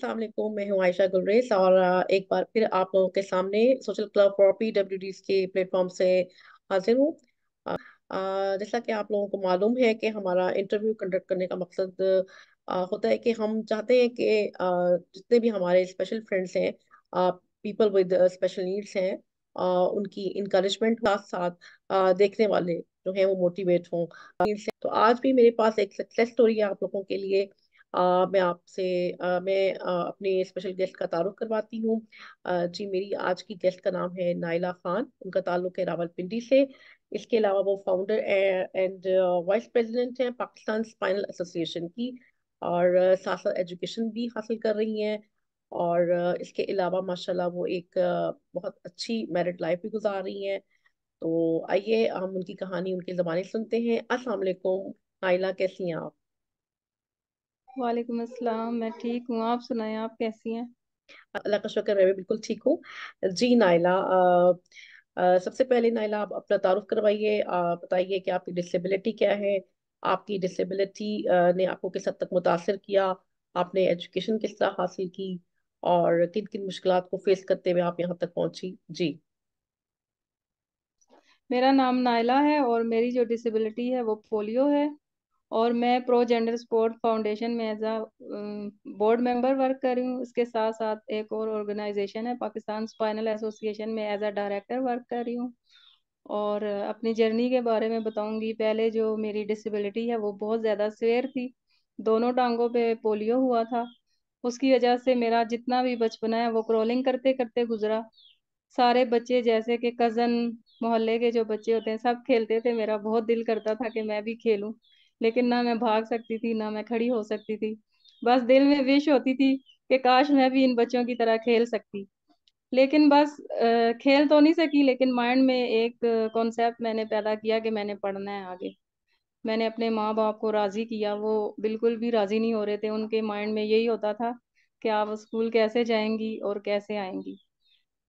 अस्सलाम वालेकुम। मैं हूँ आयशा गुलरेज और एक बार फिर आप लोगों के सामने सोशल क्लब फॉर PWDs के प्लेटफॉर्म से हाजिर हूँ। जैसा कि आप लोगों को मालूम है कि हमारा इंटरव्यू कंडक्ट करने का मकसद होता है कि हम चाहते हैं कि जितने भी हमारे स्पेशल फ्रेंड्स हैं, पीपल विद स्पेशल नीड्स हैं, उनकी इंकरेजमेंट साथ साथ देखने वाले जो हैं वो मोटिवेट हों। तो आज भी मेरे पास एक सक्सेस स्टोरी है आप लोगों के लिए। मैं आपसे अपने स्पेशल गेस्ट का तारुफ करवाती हूँ। जी, मेरी आज की गेस्ट का नाम है नाइला खान। उनका ताल्लुक है रावलपिंडी से। इसके अलावा वो फाउंडर एंड वाइस प्रेसिडेंट हैं पाकिस्तान स्पाइनल एसोसिएशन की, और साथ साथ एजुकेशन भी हासिल कर रही हैं। और इसके अलावा माशाल्लाह वो एक बहुत अच्छी मैरिड लाइफ भी गुजार रही हैं। तो आइए हम उनकी कहानी उनके ज़बानी सुनते हैं। अस्सलाम वालेकुम नाइला, कैसी हैं आप? वालेकुम अस्सलाम। मैं ठीक हूँ, आप सुनाएं, आप कैसी हैं? अल्लाह का शुक्र, मैं भी बिल्कुल ठीक हूँ। जी नाइला, सबसे पहले नाइला आप अपना तारुफ करवाइए। बताइए कि आपकी डिसेबिलिटी क्या है। आपकी डिसेबिलिटी ने आपको किस हद तक मुतासर किया। आपने एजुकेशन किस तरह हासिल की, और किन किन मुश्किलात को फेस करते हुए आप यहाँ तक पहुंची। जी। मेरा नाम नाइला है और मेरी जो डिसेबिलिटी है वो पोलियो है। और मैं प्रो जेंडर स्पोर्ट फाउंडेशन में as a board member work कर रही हूँ। इसके साथ साथ एक और ऑर्गेनाइजेशन है पाकिस्तान स्पाइनल एसोसिएशन में एज अ डायरेक्टर वर्क कर रही हूँ। और अपनी जर्नी के बारे में बताऊंगी। पहले जो मेरी डिसेबिलिटी है वो बहुत ज़्यादा सीवियर थी। दोनों टांगों पे पोलियो हुआ था। उसकी वजह से मेरा जितना भी बचपना है वो क्रॉलिंग करते करते गुजरा। सारे बच्चे जैसे कि कजन, मोहल्ले के जो बच्चे होते हैं सब खेलते थे, मेरा बहुत दिल करता था कि मैं भी खेलूं। लेकिन ना मैं भाग सकती थी ना मैं खड़ी हो सकती थी। बस दिल में विश होती थी कि काश मैं भी इन बच्चों की तरह खेल सकती। लेकिन बस खेल तो नहीं सकी, लेकिन माइंड में एक कॉन्सेप्ट मैंने पैदा किया कि मैंने पढ़ना है आगे। मैंने अपने माँ बाप को राजी किया, वो बिल्कुल भी राजी नहीं हो रहे थे। उनके माइंड में यही होता था कि आप स्कूल कैसे जाएंगी और कैसे आएंगी।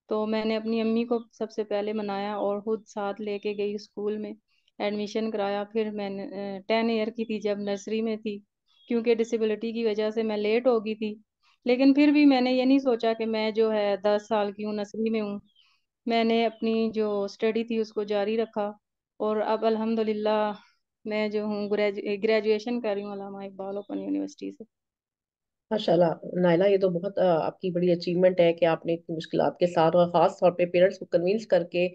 तो मैंने अपनी अम्मी को सबसे पहले मनाया और खुद साथ लेके गई स्कूल में, एडमिशन कराया। फिर मैंने 10 ईयर की थी जब नर्सरी में थी, क्योंकि डिसेबिलिटी की वजह से मैं लेट हो गई थी। लेकिन फिर भी मैंने ये नहीं सोचा कि मैं जो है 10 साल की हूँ, नर्सरी में हूँ। मैंने अपनी जो स्टडी थी उसको जारी रखा। और अब अल्हम्दुलिल्लाह मैं जो हूँ ग्रेजुएशन कर रही हूँ अल्लामा इकबाल ओपन यूनिवर्सिटी से। माशाल्लाह नाइला, ये तो बहुत आपकी बड़ी अचीवमेंट है कि आपने इतनी मुश्किलात के साथ और ख़ास तौर पे पेरेंट्स को कन्विंस करके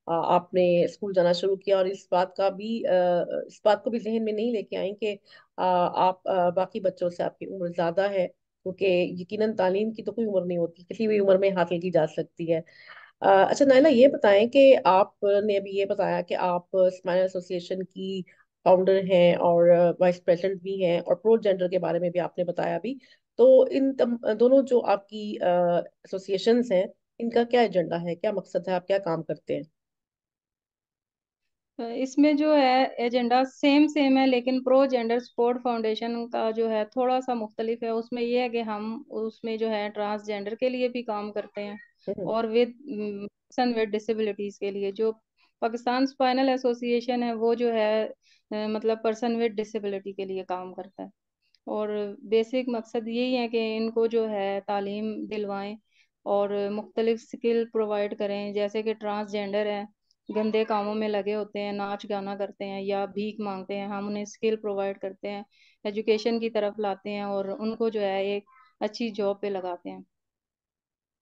आपने स्कूल जाना शुरू किया। और इस बात को भी जहन में नहीं लेके आई कि आप बाकी बच्चों से आपकी उम्र ज़्यादा है, क्योंकि यकीनन तालीम की तो कोई उम्र नहीं होती, किसी भी उम्र में हासिल की जा सकती है। अच्छा नाइला, ये बताएं कि आपने अभी ये बताया कि आप स्माइल एसोसिएशन की फाउंडर हैं और वाइस प्रेसिडेंट भी हैं, और प्रो जेंडर के बारे में भी आपने बताया अभी। तो दोनों जो आपकी एसोसिएशंस हैं, इनका क्या एजेंडा है, क्या मकसद है, आप क्या काम करते हैं? इसमें जो है एजेंडा सेम सेम है, लेकिन प्रो जेंडर सपोर्ट फाउंडेशन का जो है थोड़ा सा मुख्तलिफ है। उसमें ये है कि हम उसमें जो है ट्रांसजेंडर के लिए भी काम करते हैं हम्म। और विद पर्सन विद डिसेबिलिटीज के लिए। जो पाकिस्तान स्पाइनल एसोसिएशन है वो जो है मतलब पर्सन विद डिसेबिलिटी के लिए काम करता है। और बेसिक मकसद यही है कि इनको जो है तालीम दिलवाएं और मुख्तलिफ स्किल प्रोवाइड करें। जैसे कि ट्रांसजेंडर है, गंदे कामों में लगे होते हैं, नाच गाना करते हैं या भीख मांगते हैं, हम उन्हें स्किल प्रोवाइड करते हैं, एजुकेशन की तरफ लाते हैं और उनको जो है एक अच्छी जॉब पे लगाते हैं।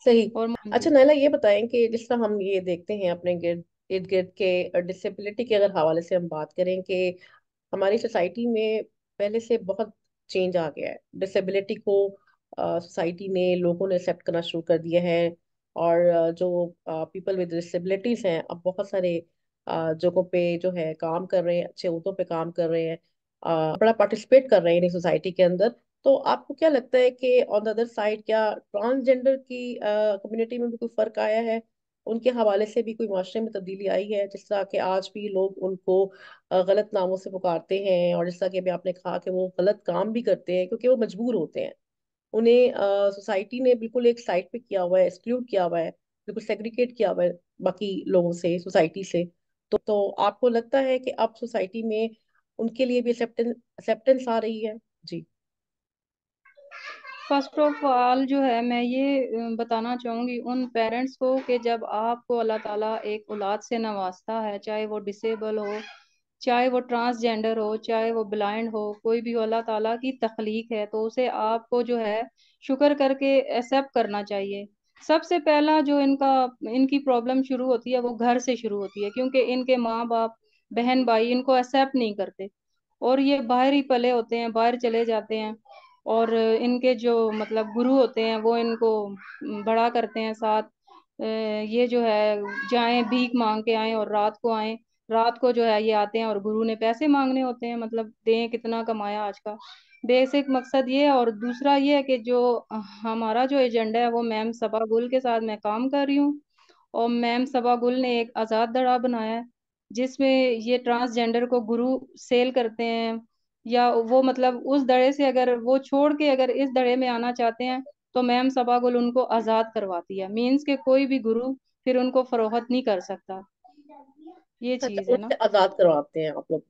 सही। और अच्छा जी। नाइला, ये बताएं कि जिस तरह हम ये देखते हैं अपने गिर्द इर्द गिर्द के डिसेबिलिटी के अगर हवाले से हम बात करें कि हमारी सोसाइटी में पहले से बहुत चेंज आ गया है। डिसेबिलिटी को सोसाइटी ने, लोगों ने एक्सेप्ट करना शुरू कर दिया है। और जो पीपल विद डिसेबिलिटीज हैं, अब बहुत सारे जगहों पे जो है काम कर रहे हैं, अच्छे ओहदों पे काम कर रहे हैं, बड़ा पार्टिसिपेट कर रहे हैं इन सोसाइटी के अंदर। तो आपको क्या लगता है कि ऑन द अदर साइड क्या ट्रांसजेंडर की कम्युनिटी में भी कोई फर्क आया है? उनके हवाले से भी कोई माशरे में तब्दीली आई है, जिस तरह के आज भी लोग उनको गलत नामों से पुकारते हैं, और जिस तरह कि अभी आपने कहा कि वो गलत काम भी करते हैं क्योंकि वो मजबूर होते हैं। उन्हें सोसाइटी ने बिल्कुल एक साइड पे किया हुआ है, एक्सक्लूड किया हुआ है, बिल्कुल सेग्रीगेट किया हुआ है बाकी लोगों से, सोसाइटी से। तो आपको लगता है कि अब सोसाइटी में उनके लिए भी एक्सेप्टेंस एक्सेप्टेंस आ रही है? जी। फर्स्ट ऑफ ऑल जो है मैं ये बताना चाहूंगी उन पेरेंट्स को कि जब आपको अल्लाह ताला एक औलाद से नवाजता है, चाहे वो डिसेबल हो, चाहे वो ट्रांसजेंडर हो, चाहे वो ब्लाइंड हो, कोई भी हो, अल्लाह ताला की तख्लीक है, तो उसे आपको जो है शुक्र करके एक्सेप्ट करना चाहिए। सबसे पहला जो इनकी प्रॉब्लम शुरू होती है वो घर से शुरू होती है, क्योंकि इनके माँ बाप, बहन भाई इनको एक्सेप्ट नहीं करते, और ये बाहर ही पले होते हैं, बाहर चले जाते हैं, और इनके जो मतलब गुरु होते हैं वो इनको बड़ा करते हैं साथ। ये जो है जाएं भीख मांग के आए और रात को आए, रात को जो है ये आते हैं और गुरु ने पैसे मांगने होते हैं, मतलब दें कितना कमाया आज का। बेसिक मकसद ये है। और दूसरा ये है कि जो हमारा जो एजेंडा है वो मैम सबा गुल के साथ मैं काम कर रही हूँ, और मैम सबा गुल ने एक आज़ाद दड़ा बनाया है जिसमें ये ट्रांसजेंडर को गुरु सेल करते हैं, या वो मतलब उस दड़े से अगर वो छोड़ के अगर इस दड़े में आना चाहते हैं तो मैम सबा गुल उनको आज़ाद करवाती है, मीन्स के कोई भी गुरु फिर उनको फरोख्त नहीं कर सकता। ये अच्छा, चीज़ है ना। उनसे आजाद करवाते हैं आप लोग?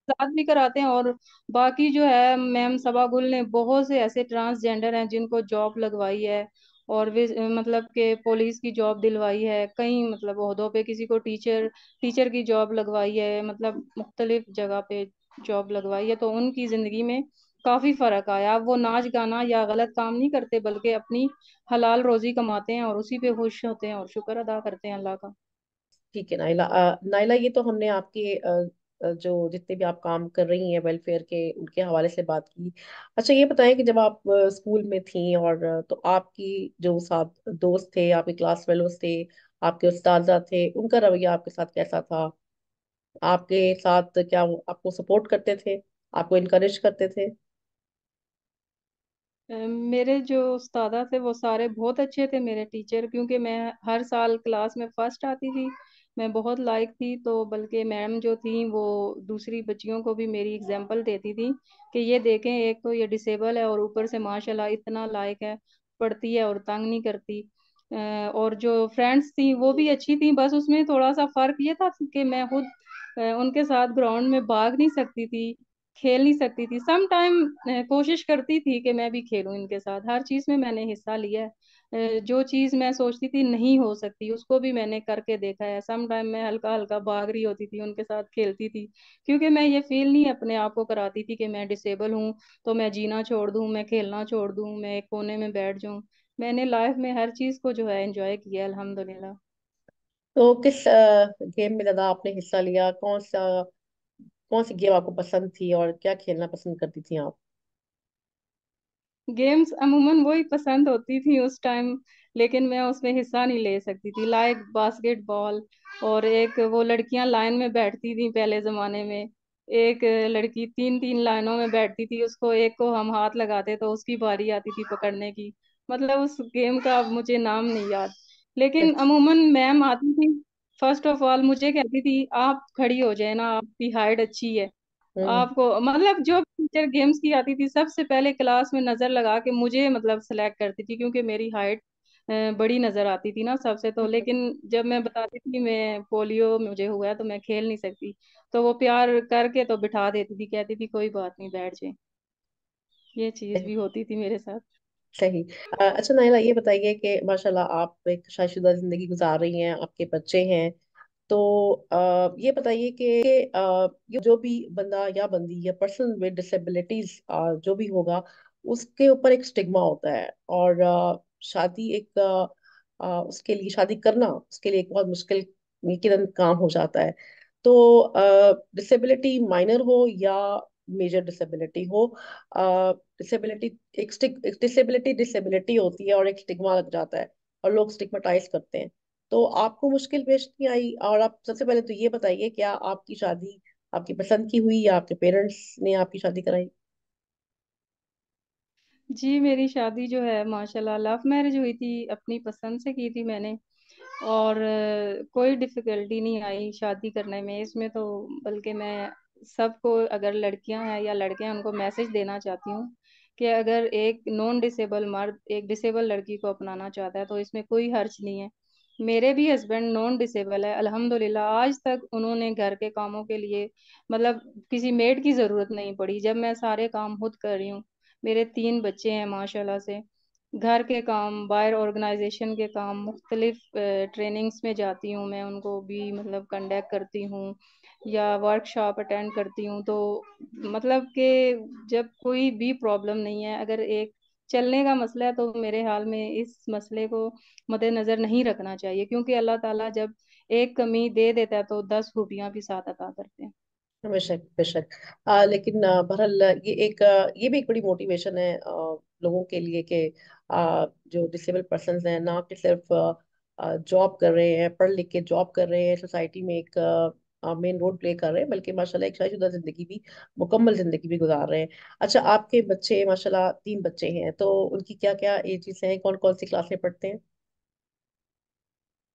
साथ भी कराते हैं। और बाकी जो है मैम सबा गुल ने बहुत से ऐसे ट्रांसजेंडर हैं जिनको जॉब लगवाई है, और वे मतलब के पुलिस की जॉब दिलवाई है, कई मतलब ओहदों पे, किसी को टीचर टीचर की जॉब लगवाई है, मतलब मुख्तलिफ जगह पे जॉब लगवाई है, तो उनकी जिंदगी में काफी फर्क आया। अब वो नाच गाना या गलत काम नहीं करते, बल्कि अपनी हलाल रोजी कमाते हैं और उसी पे खुश होते हैं और शुक्र अदा करते हैं अल्लाह का। ठीक है नाइला। नाइला, ये तो हमने आपके जो जितने भी आप काम कर रही हैं वेलफेयर के, उनके हवाले से बात की। अच्छा, ये बताएं कि जब आप स्कूल में थी, और तो आपकी जो साथ दोस्त थे, आपके क्लास फेलोज थे, आपके उस्ताजा थे, उनका रवैया आपके साथ कैसा था? आपके साथ क्या वो आपको सपोर्ट करते थे, आपको इनकरेज करते थे? मेरे जो उस्तादा थे वो सारे बहुत अच्छे थे, मेरे टीचर, क्योंकि मैं हर साल क्लास में फर्स्ट आती थी, मैं बहुत लायक थी, तो बल्कि मैम जो थी वो दूसरी बच्चियों को भी मेरी एग्जाम्पल देती थी कि ये देखें, एक तो ये डिसेबल है और ऊपर से माशाल्लाह इतना लायक है, पढ़ती है और तंग नहीं करती। और जो फ्रेंड्स थी वो भी अच्छी थी, बस उसमें थोड़ा सा फर्क ये था कि मैं खुद उनके साथ ग्राउंड में भाग नहीं सकती थी, खेल नहीं सकती थी। सम टाइम कोशिश करती थी कि मैं भी खेलूं इनके साथ, हर चीज में मैंने हिस्सा लिया है। जो चीज मैं सोचती थी नहीं हो सकती उसको भी मैंने करके देखा है। सम टाइम मैं हल्का हल्का भाग रही होती थी, उनके साथ खेलती थी, क्योंकि मैं ये फील नहीं अपने आप को कराती थी कि मैं डिसेबल हूँ तो मैं जीना छोड़ दूँ, मैं खेलना छोड़ दूँ, मैं एक कोने में बैठ जाऊं। मैंने लाइफ में हर चीज को जो है एंजॉय किया अल्हम्दुलिल्लाह। तो किस गेम में ज्यादा आपने हिस्सा लिया? कौन सी गेम आपको पसंद थी, और क्या खेलना पसंद करती थी आप? गेम्स अमूमन वही पसंद होती थी उस टाइम, लेकिन मैं उसमें हिस्सा नहीं ले सकती थी, लाइक बास्केटबॉल। और एक वो लड़कियां लाइन में बैठती थी पहले जमाने में, एक लड़की तीन तीन लाइनों में बैठती थी, उसको एक को हम हाथ लगाते तो उसकी बारी आती थी पकड़ने की। मतलब उस गेम का अब मुझे नाम नहीं याद, लेकिन अच्छा। अमूमन मैम आती थी, फर्स्ट ऑफ ऑल मुझे कहती थी आप खड़ी हो जाए ना, आपकी हाइट अच्छी है, हम्म। आपको मतलब जो टीचर गेम्स की आती थी सबसे पहले क्लास में नजर लगा के मुझे मतलब सेलेक्ट करती थी, क्योंकि मेरी हाइट बड़ी नजर आती थी ना सबसे। तो हम्म। लेकिन जब मैं बताती थी मैं पोलियो मुझे हुआ है तो मैं खेल नहीं सकती, तो वो प्यार करके तो बिठा देती थी, कहती थी कोई बात नहीं बैठ जाए। ये चीज भी होती थी मेरे साथ। सही। अच्छा नाइला, ये बताइए कि माशाल्लाह आप एक शादीशुदा जिंदगी गुजार रही हैं, आपके बच्चे हैं। तो ये बताइए कि ये जो भी बंदा या बंदी या पर्सन विद डिसेबिलिटीज जो भी होगा, उसके ऊपर एक स्टिग्मा होता है। और शादी एक उसके लिए शादी करना उसके लिए एक बहुत मुश्किल यकीनन काम हो जाता है। तो डिसेबिलिटी माइनर हो या मेजर डिसेबिलिटी हो, डिसेबिलिटी एक डिसेबिलिटी डिसेबिलिटी होती है, और एक स्टिग्मा लग जाता है, और लोग स्टिग्मेटाइज करते हैं। तो आपको मुश्किल पेश नहीं आई? और आप सबसे पहले तो ये बताइए, क्या आपकी शादी आपकी पसंद की हुई, या आपके पेरेंट्स ने आपकी शादी कराई? जी मेरी शादी जो है माशाल्लाह लव मैरिज हुई थी, अपनी पसंद से की थी मैंने, और कोई डिफिकल्टी नहीं आई शादी करने में इसमें तो। बल्कि मैं सबको, अगर लड़कियां हैं या लड़के हैं, उनको मैसेज देना चाहती हूँ कि अगर एक नॉन डिसेबल मर्द एक डिसेबल लड़की को अपनाना चाहता है तो इसमें कोई हर्ज नहीं है। मेरे भी हस्बैंड नॉन डिसेबल है अल्हम्दुलिल्लाह, आज तक उन्होंने घर के कामों के लिए मतलब किसी मेड की जरूरत नहीं पड़ी, जब मैं सारे काम खुद कर रही हूँ। मेरे 3 बच्चे हैं माशाल्लाह से। घर के काम, बाहर ऑर्गेनाइजेशन के काम, मुख्तलिफ ट्रेनिंग्स में जाती हूँ मैं, उनको भी मतलब कंडक्ट करती हूँ या वर्कशॉप अटेंड करती हूँ। तो मतलब कि जब कोई भी प्रॉब्लम नहीं है, अगर एक चलने का मसला है, तो मेरे हाल में इस मसले को मद्देनजर नहीं रखना चाहिए, क्योंकि अल्लाह ताला जब एक कमी दे देता है तो 10 खूबियां भी साथ अता करते हैं। बेशक बेशक। लेकिन बहरहाल ये भी एक बड़ी मोटिवेशन है लोगों के लिए कि जो डिसेबल पर्सन हैं ना कि सिर्फ जॉब कर रहे हैं, पढ़ लिख के जॉब कर रहे हैं, सोसाइटी में एक मेन रोल प्ले कर रहे हैं, बल्कि माशाल्लाह एक शादीशुदा जिंदगी भी, मुकम्मल जिंदगी भी गुजार रहे हैं। अच्छा, आपके बच्चे माशाल्लाह 3 बच्चे हैं, तो उनकी क्या क्या एजेस हैं, कौन कौन सी क्लास में पढ़ते हैं?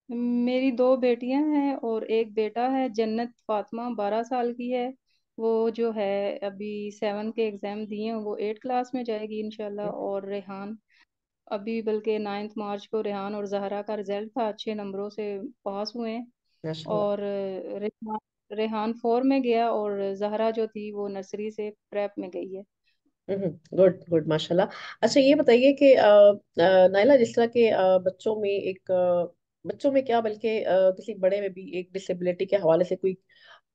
मेरी 2 बेटियां हैं और एक बेटा है। जन्नत फातिमा 12 साल की है। वो जो है अभी 7 के एग्जाम दिए हैं, वो 8 क्लास में जाएगी इंशाल्लाह। और रेहान अभी, बल्कि 9 मार्च को रेहान और जहरा का रिजल्ट था, अच्छे नंबरों से पास हुए हैं। माशाल्लाह। और रेहान रेहान 4 में गया, और जहरा जो थी वो नर्सरी से प्रेप में गई है। गुड गुड माशाल्लाह। अच्छा, ये बताइए कि नाइला, जिस तरह के बच्चों में क्या, बल्कि किसी बड़े में भी एक डिसेबिलिटी के हवाले से कोई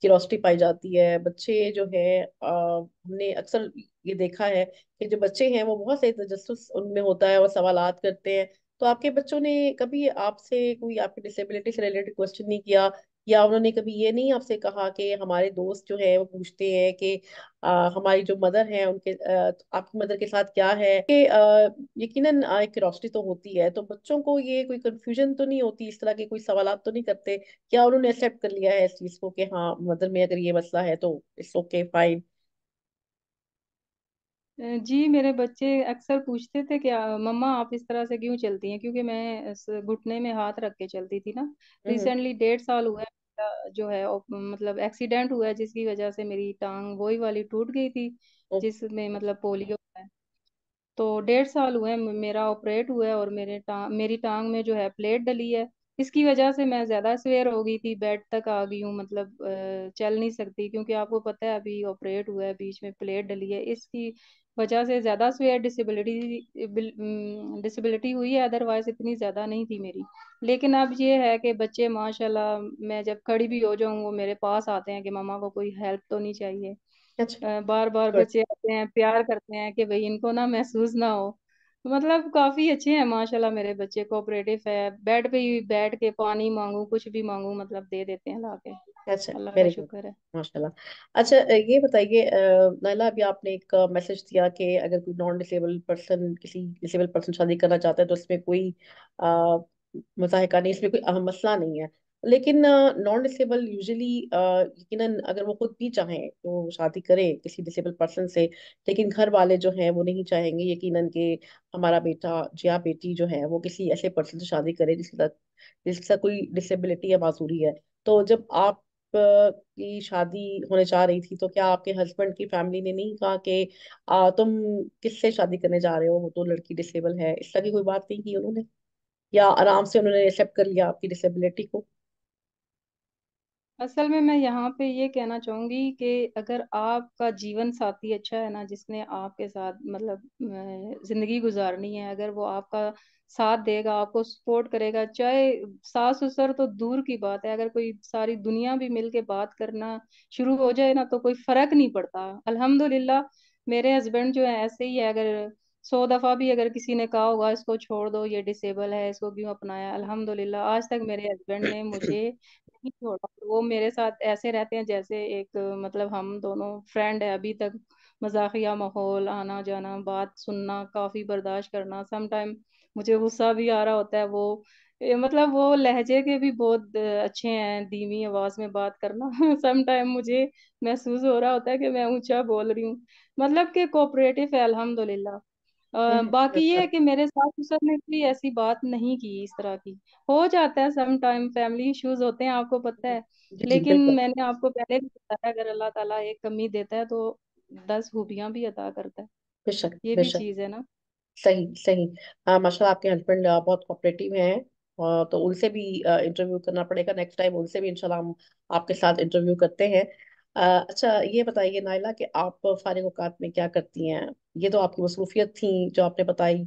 क्यूरोसिटी पाई जाती है। बच्चे जो है हमने अक्सर ये देखा है कि जो बच्चे हैं वो बहुत से तजस्सुस उनमें होता है, वो सवालात करते हैं। तो आपके बच्चों ने कभी आपसे कोई आपकी डिसेबिलिटी से रिलेटेड क्वेश्चन नहीं किया, या उन्होंने कभी ये नहीं आपसे कहा कि हमारे दोस्त जो है वो पूछते हैं कि हमारी जो मदर है उनके आपकी मदर के साथ क्या है, कि यकीनन एक क्यूरियोसिटी तो होती है, तो बच्चों को ये कोई कंफ्यूजन तो नहीं होती, इस तरह के कोई सवालात तो नहीं करते? क्या उन्होंने एक्सेप्ट कर लिया है इस चीज को कि हाँ, मदर में अगर ये मसला है तो इट्स ओके फाइन? जी, मेरे बच्चे अक्सर पूछते थे कि मम्मा आप इस तरह से क्यों चलती हैं, क्योंकि मैं घुटने में हाथ रख के चलती थी ना। हम्म। रिसेंटली 1.5 साल हुआ है, मेरा जो है मतलब एक्सीडेंट हुआ है, जिसकी वजह से मेरी टांग वही वाली टूट गई थी, ओ, जिसमें मतलब पोलियो है। तो 1.5 साल हुए हैं, मेरा ऑपरेट हुआ है, और मेरी टांग में जो है प्लेट डली है। इसकी वजह से मैं ज्यादा सवेर हो गई थी, बेड तक आ गई हूँ, मतलब चल नहीं सकती, क्योंकि आपको पता है अभी ऑपरेट हुआ है, बीच में प्लेट डली है, इसकी वजह से ज्यादा सवेर डिसेबिलिटी हुई है। अदरवाइज इतनी ज्यादा नहीं थी मेरी। लेकिन अब ये है कि बच्चे माशाल्लाह, मैं जब खड़ी भी हो जाऊँ, वो मेरे पास आते हैं कि मम्मा को कोई हेल्प तो नहीं चाहिए। अच्छा। बार बार गुड। बच्चे आते हैं, प्यार करते हैं कि भाई इनको ना महसूस ना हो। मतलब काफी अच्छे हैं माशाल्लाह, मेरे बच्चे कोऑपरेटिव है। बेड पे ही बैठ के पानी मांगू, कुछ भी मांगू, मतलब दे देते हैं लाके। अच्छा, अल्लाह का वेरी गुड शुक्र है। माशाल्लाह। अच्छा, ये बताइए नाइला, अभी आपने एक मैसेज दिया कि अगर कोई नॉन डिसेबल पर्सन किसी डिसेबल पर्सन शादी करना चाहता है तो इसमें कोई आ, मजाहिका नहीं, इसमें कोई अहम मसला नहीं है। लेकिन नॉन डिसेबल यूजुअली यकीनन अगर वो खुद भी चाहें तो शादी करें किसी डिसेबल पर्सन से, लेकिन घर वाले जो हैं वो नहीं चाहेंगे यकीनन कि हमारा बेटा या बेटी जो है वो किसी ऐसे पर्सन से शादी करे जिसके साथ कोई डिसेबिलिटी या माजूरी है। तो जब आप की शादी होने जा रही थी, तो क्या आपके हस्बैंड की फैमिली ने नहीं कहा कि तुम किससे शादी करने जा रहे हो, वो तो लड़की डिसेबल है, इस तरह की कोई बात नहीं की उन्होंने? या आराम से उन्होंने एक्सेप्ट कर लिया आपकी डिसेबिलिटी को? असल में मैं यहाँ पे ये कहना चाहूंगी कि अगर आपका जीवन साथी अच्छा है ना, जिसने आपके साथ मतलब जिंदगी गुजारनी है, अगर वो आपका साथ देगा, आपको सपोर्ट करेगा, चाहे सास ससुर तो दूर की बात है, अगर कोई सारी दुनिया भी मिल के बात करना शुरू हो जाए ना, तो कोई फर्क नहीं पड़ता। अल्हम्दुलिल्लाह, मेरे हस्बैंड जो है ऐसे ही है। अगर 100 दफा भी अगर किसी ने कहा होगा इसको छोड़ दो, ये डिसेबल है, इसको क्यों अपनाया, अल्हम्दुलिल्लाह आज तक मेरे हस्बैंड ने मुझे नहीं छोड़ा। वो मेरे साथ ऐसे रहते हैं जैसे एक मतलब हम दोनों फ्रेंड है अभी तक। मजाकिया माहौल, आना जाना, बात सुनना, काफी बर्दाश्त करना। सम टाइम मुझे गुस्सा भी आ रहा होता है, वो मतलब वो लहजे के भी बहुत अच्छे हैं, धीमी आवाज में बात करना। सम टाइम मुझे महसूस हो रहा होता है कि मैं ऊंचा बोल रही हूँ। मतलब कि कोऑपरेटिव है अल्हम्दुलिल्लाह। बाकी ये अच्छा। है कि मेरे सास ससुर ने भी ऐसी बात नहीं की इस तरह की। हो जाता है, सम टाइम फैमिली इश्यूज होते हैं, आपको पता है। जी जी, लेकिन बिल्कुल। मैंने आपको पहले भी बताया, अगर अल्लाह ताला एक कमी देता है तो 10 खूबियां भी अता करता है। बेशक ये भी बेशक। चीज है ना। सही सही। माशाल्लाह, आपके हस्बैंड बहुत कोऑपरेटिव हैं। तो उनसे भी इंटरव्यू करना पड़ेगा नेक्स्ट टाइम, उनसे भी इंशाल्लाह हम आपके साथ इंटरव्यू करते हैं। अच्छा, ये बताइए नाइला कि आप फारिग औकात में क्या करती हैं। ये तो आपकी मसरूफियत थी जो आपने बताई,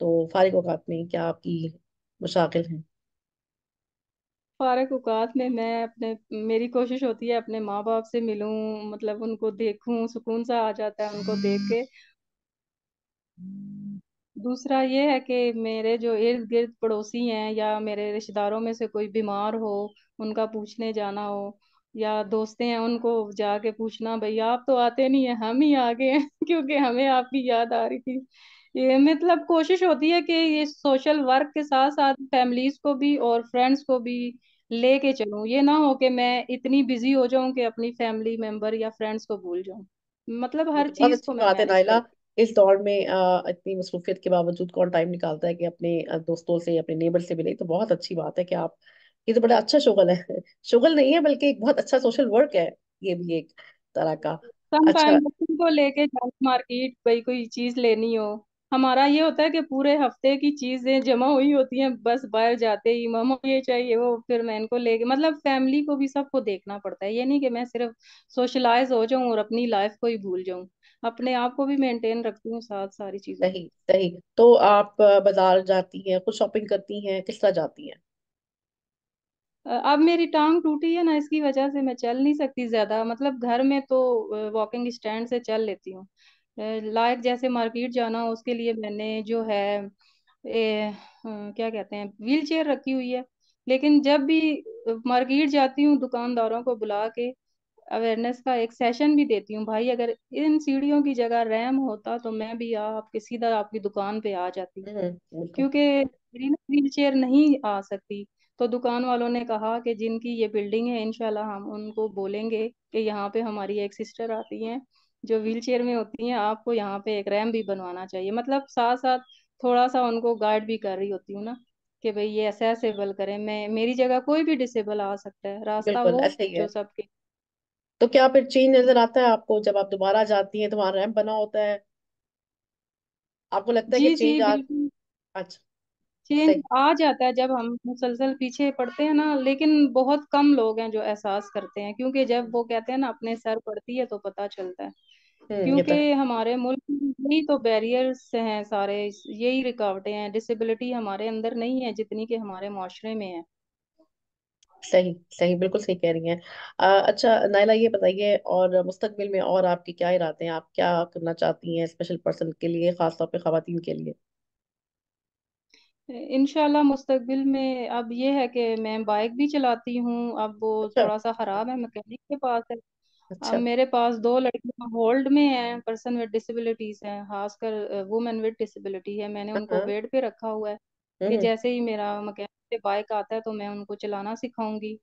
तो फारिग औकात में क्या आपकी मशागिल हैं। फारग औकात में मैं अपने मेरी कोशिश होती है अपने माँ बाप से मिलूं, मतलब उनको देखूं, सुकून सा आ जाता है उनको देख के। दूसरा ये है कि मेरे जो इर्द गिर्द पड़ोसी हैं या मेरे रिश्तेदारों में से कोई बीमार हो, उनका पूछने जाना हो, या दोस्तें हैं उनको जाके पूछना, भाई आप तो आते नहीं है, हम ही आ गए हैं क्योंकि हमें आपकी याद आ रही थी। ये मतलब कोशिश होती है कि ये सोशल वर्क के साथ साथ फैमिलीज को भी और फ्रेंड्स को भी लेके चलूं। ये ना हो कि मैं इतनी बिजी हो जाऊं कि अपनी फैमिली मेंबर या फ्रेंड्स को भूल जाऊं। मतलब ये हर तो बहुत चीज को अच्छी मैं बात है मैनेज नाइला। करूं। इस दौर में इतनी मसरूफियत के बावजूद कौन टाइम निकालता है कि अपने दोस्तों से, अपने नेबर से मिले। तो बहुत अच्छी बात है कि आप, ये तो बड़ा अच्छा शुगल है। शुगल नहीं है बल्कि एक बहुत अच्छा सोशल वर्क है, ये भी एक तरह का। सम टाइम अच्छा। बच्चों को लेके जाओ मार्केट, भाई कोई चीज लेनी हो। हमारा ये होता है कि पूरे हफ्ते की चीजें जमा हुई होती हैं, बस बाहर जाते ही मामा ये चाहिए वो, फिर मैं इनको लेके, मतलब फैमिली को भी सबको देखना पड़ता है। ये नहीं कि मैं सिर्फ सोशलाइज हो जाऊं और अपनी लाइफ को ही भूल जाऊं। अपने आप को भी मेंटेन रखती हूँ साथ सारी चीजों को। सही सही। तो आप बाजार जाती हैं, खुद शॉपिंग करती हैं, किस तरह जाती हैं। अब मेरी टांग टूटी है ना, इसकी वजह से मैं चल नहीं सकती ज्यादा। मतलब घर में तो वॉकिंग स्टैंड से चल लेती हूँ। लाइक जैसे मार्केट जाना हो, उसके लिए मैंने जो है क्या कहते हैं, व्हील चेयर रखी हुई है। लेकिन जब भी मार्केट जाती हूँ, दुकानदारों को बुला के अवेयरनेस का एक सेशन भी देती हूँ, भाई अगर इन सीढ़ियों की जगह रैम होता तो मैं भी आपके सीधा आपकी दुकान पे आ जाती। बिल्कुल। क्योंकि मेरी ना व्हील चेयर नहीं आ सकती। तो दुकान वालों ने कहा कि जिनकी ये बिल्डिंग है, इंशाल्लाह हम उनको बोलेंगे कि यहाँ पे हमारी एक सिस्टर आती हैं जो व्हील चेयर में होती हैं, आपको यहाँ पे एक रैम भी बनवाना चाहिए। मतलब साथ साथ थोड़ा सा उनको गाइड भी कर रही होती हूँ ना, कि भाई ये असेसेबल करें। मैं, मेरी जगह कोई भी डिसेबल आ सकता है, रास्ता बिल्कुल वो ऐसे ही है। जो सबके। तो क्या फिर चेंज नजर आता है आपको जब आप दोबारा जाती हैं तो वहां रैंप बना होता है। आपको लगता है कि जी जी चेंज आ। बिल्कुल। अच्छा। चेंज सही। आ जाता है जब हम मुसलसल पीछे पड़ते हैं ना, लेकिन बहुत कम लोग हैं जो एहसास करते हैं, क्योंकि जब वो कहते हैं ना अपने सर पड़ती है तो पता चलता है। ये तो है। क्योंकि हमारे मुल्क में यही तो बैरियर्स हैं सारे, यही रुकावटें हैं। डिसेबिलिटी हमारे अंदर नहीं है जितनी कि हमारे माशरे में है। सही सही, बिल्कुल सही कह रही हैं। अच्छा नाइला, ये बताइए और मुस्तकबिल में और आपके क्या इरादे हैं, आप क्या करना चाहती हैं स्पेशल पर्सन के लिए, खासतौर पे खवातीन के लिए। इंशाल्लाह मुस्तकबिल में अब ये है कि मैं बाइक भी चलाती हूँ। अब वो अच्छा। थोड़ा सा खराब है, मैकेनिक के पास है। अब अच्छा। मेरे पास दो लड़कियां होल्ड में हैं, पर्सन विद डिसेबिलिटीज हैं, खासकर वुमेन विद डिसेबिलिटी है। मैंने उनको हाँ। वेट पे रखा हुआ है कि हम्म। जैसे ही मेरा मैकेनिक पे बाइक आता है तो मैं उनको चलाना सिखाऊंगी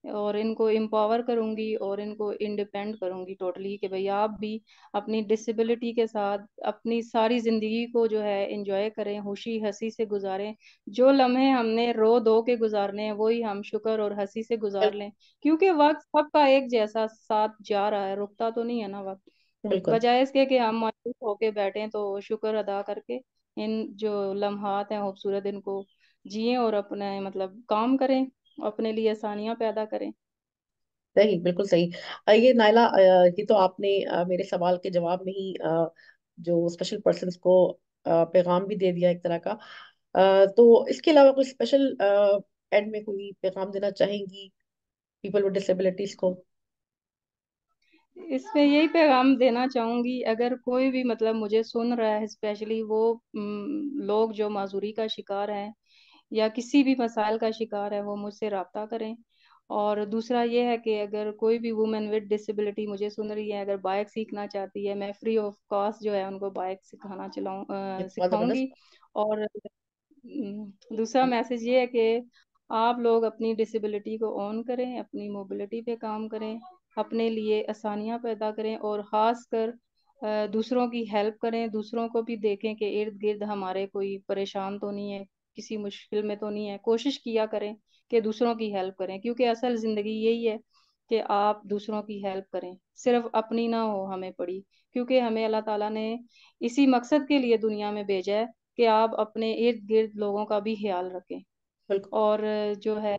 और इनको एम्पावर करूंगी और इनको इंडिपेंड करूंगी टोटली, कि भाई आप भी अपनी डिसेबिलिटी के साथ अपनी सारी जिंदगी को जो है एंजॉय करें, खुशी हंसी से गुजारें। जो लम्हे हमने रो धो के गुजारने हैं वही हम शुक्र और हंसी से गुजार बिल्कुल। लें। क्योंकि वक्त सबका एक जैसा साथ जा रहा है, रुकता तो नहीं है ना वक्त। बिल्कुल। बजाय इसके कि हम मायूस होके बैठे, तो शुक्र अदा करके इन जो लम्हात हैं खूबसूरत, इनको जिएं और अपने मतलब काम करें, अपने लिए आसानियां पैदा करें। सही, बिल्कुल सही। ये नाइला, ये तो आपने मेरे सवाल के जवाब में ही जो स्पेशल पर्सन्स को पैगाम भी दे दिया एक तरह का। तो इसके अलावा कोई स्पेशल एंड में कोई पैगाम देना चाहेंगी पीपल विद डिसेबिलिटीज को। इसमें यही पैगाम देना चाहूंगी, अगर कोई भी मतलब मुझे सुन रहा है, स्पेशली वो लोग जो माजूरी का शिकार हैं या किसी भी मसाइल का शिकार है, वो मुझसे रब्ता करें। और दूसरा ये है कि अगर कोई भी वुमेन विद डिसेबिलिटी मुझे सुन रही है, अगर बाइक सीखना चाहती है, मैं फ्री ऑफ कॉस्ट जो है उनको बाइक ये बहुत सिखाऊंगी। जबरदस्त। और दूसरा मैसेज ये है कि आप लोग अपनी डिसेबिलिटी को ऑन करें, अपनी मोबिलिटी पे काम करें, अपने लिए आसानियां पैदा करें, और ख़ास कर दूसरों की हेल्प करें। दूसरों को भी देखें कि इर्द गिर्द हमारे कोई परेशान तो नहीं है, किसी मुश्किल में तो नहीं है। कोशिश किया करें कि दूसरों की हेल्प करें, क्योंकि असल ज़िंदगी यही है कि आप दूसरों की हेल्प करें, सिर्फ अपनी ना हो हमें पड़ी। क्योंकि हमें अल्लाह ताला ने इसी मकसद के लिए दुनिया में भेजा है कि आप अपने इर्द गिर्द लोगों का भी ख्याल रखें। बिल्कुल। और जो है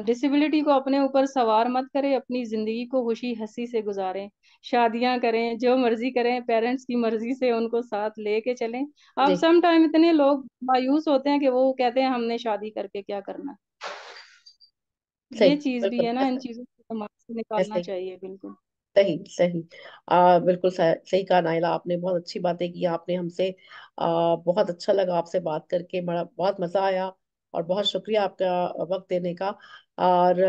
डिसेबिलिटी को अपने ऊपर सवार मत करें, अपनी जिंदगी को खुशी हंसी से गुजारें, शादियां करें, जो मर्जी करें, पेरेंट्स की मर्जी से उनको साथ लेके चलें। अब जी। सम टाइम इतने लोग मायूस होते हैं कि वो कहते हैं हमने शादी करके क्या करना। सही। ये चीज भी बिल्कुल है ना, इन ऐसा। चीजों को दिमाग से ऐसा निकालना ही। चाहिए बिल्कुल। सही सही। बिल्कुल सही कहा नाइला, आपने बहुत अच्छी बातें की आपने हमसे। बहुत अच्छा लगा आपसे बात करके, बड़ा बहुत मजा आया। और बहुत शुक्रिया आपका वक्त देने का। और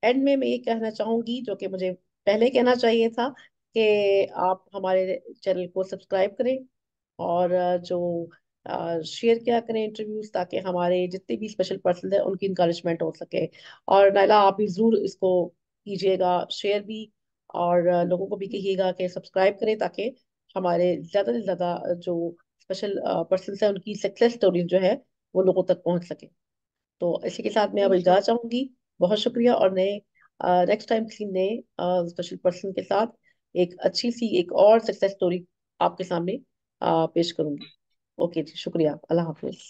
एंड में मैं ये कहना चाहूंगी, जो कि मुझे पहले कहना चाहिए था, कि आप हमारे चैनल को सब्सक्राइब करें। और जो शेयर किया करें इंटरव्यूज, ताकि हमारे जितने भी स्पेशल पर्सन है उनकी इंकरेजमेंट हो सके। और नाइला, आप भी जरूर इसको कीजिएगा शेयर भी। और लोगों को भी कहिएगा कि सब्सक्राइब करें, ताकि हमारे ज्यादा से ज्यादा जो स्पेशल पर्सन है उनकी सक्सेस स्टोरी जो है वो लोगों तक पहुंच सके। तो इसी के साथ मैं अब इजाजत इंशाल्लाह। चाहूंगी। बहुत शुक्रिया। और नए नेक्स्ट टाइम किसी नए स्पेशल पर्सन के साथ एक अच्छी सी एक और सक्सेस स्टोरी आपके सामने पेश करूंगी। ओके जी, शुक्रिया। अल्लाह हाफिज।